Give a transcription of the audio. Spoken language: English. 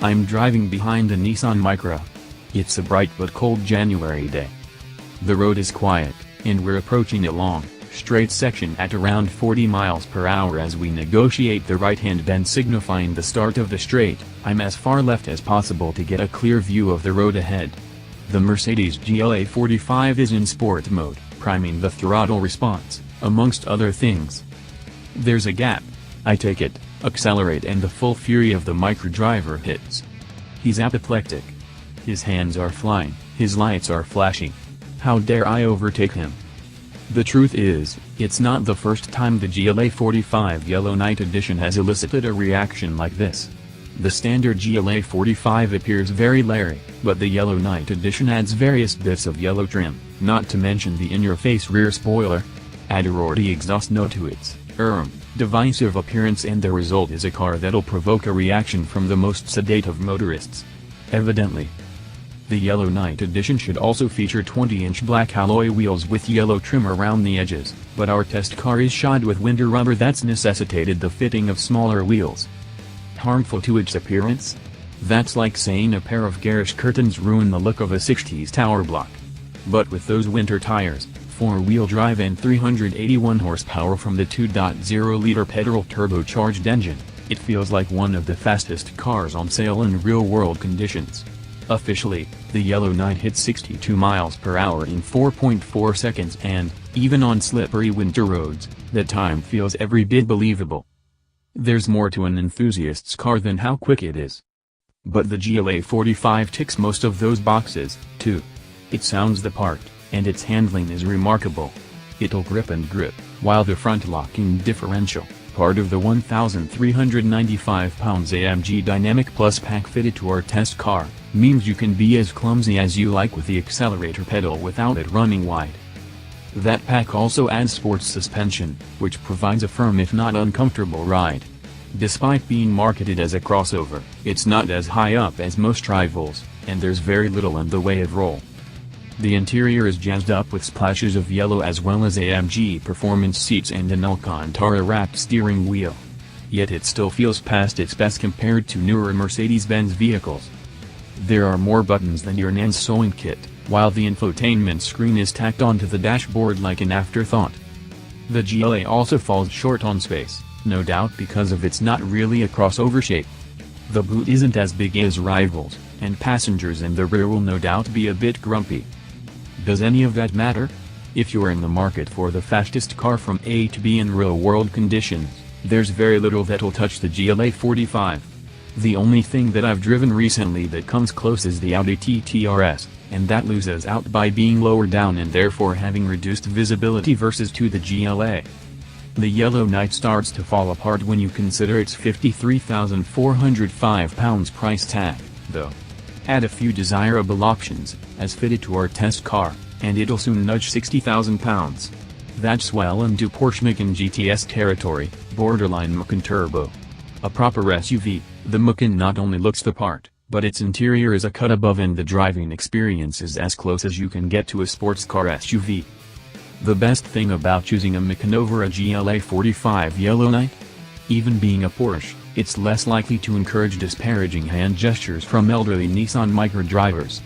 I'm driving behind a Nissan Micra. It's a bright but cold January day. The road is quiet, and we're approaching a long, straight section at around 40 miles per hour as we negotiate the right-hand bend signifying the start of the straight. I'm as far left as possible to get a clear view of the road ahead. The Mercedes GLA45 is in sport mode, priming the throttle response, amongst other things. There's a gap. I take it, accelerate, and the full fury of the Micra driver hits. He's apoplectic. His hands are flying, his lights are flashing. How dare I overtake him? The truth is, it's not the first time the GLA45 Yellow Night edition has elicited a reaction like this. The standard GLA45 appears very leery, but the Yellow Night edition adds various bits of yellow trim, not to mention the in-your-face rear spoiler. Add a roaring exhaust note to its divisive appearance and the result is a car that'll provoke a reaction from the most sedate of motorists. Evidently. The Yellow Night edition should also feature 20-inch black alloy wheels with yellow trim around the edges, but our test car is shod with winter rubber that's necessitated the fitting of smaller wheels. Harmful to its appearance? That's like saying a pair of garish curtains ruin the look of a 60s tower block. But with those winter tires, 4-wheel drive and 381 horsepower from the 2.0-liter petrol turbocharged engine, it feels like one of the fastest cars on sale in real-world conditions. Officially, the Yellow Night hits 62 miles per hour in 4.4 seconds and, even on slippery winter roads, the time feels every bit believable. There's more to an enthusiast's car than how quick it is. But the GLA45 ticks most of those boxes, too. It sounds the part, and its handling is remarkable. It'll grip and grip, while the front-locking differential, part of the 1,395 pounds AMG Dynamic Plus pack fitted to our test car, means you can be as clumsy as you like with the accelerator pedal without it running wide. That pack also adds sports suspension, which provides a firm if not uncomfortable ride. Despite being marketed as a crossover, it's not as high up as most rivals, and there's very little in the way of roll. The interior is jazzed up with splashes of yellow as well as AMG performance seats and an Alcantara-wrapped steering wheel. Yet it still feels past its best compared to newer Mercedes-Benz vehicles. There are more buttons than your NAN's sewing kit, while the infotainment screen is tacked onto the dashboard like an afterthought. The GLA also falls short on space, no doubt because of its not really a crossover shape. The boot isn't as big as rivals, and passengers in the rear will no doubt be a bit grumpy. Does any of that matter? If you're in the market for the fastest car from A to B in real-world conditions, there's very little that'll touch the GLA45. The only thing that I've driven recently that comes close is the Audi TT RS, and that loses out by being lower down and therefore having reduced visibility versus to the GLA. The Yellow Night starts to fall apart when you consider its £53,405 price tag, though. Add a few desirable options, as fitted to our test car, and it'll soon nudge £60,000. That's well into Porsche Macan GTS territory, borderline Macan Turbo. A proper SUV, the Macan not only looks the part, but its interior is a cut above and the driving experience is as close as you can get to a sports car SUV. The best thing about choosing a Macan over a GLA45 Yellow Night? Even being a Porsche, it's less likely to encourage disparaging hand gestures from elderly Nissan Micra drivers.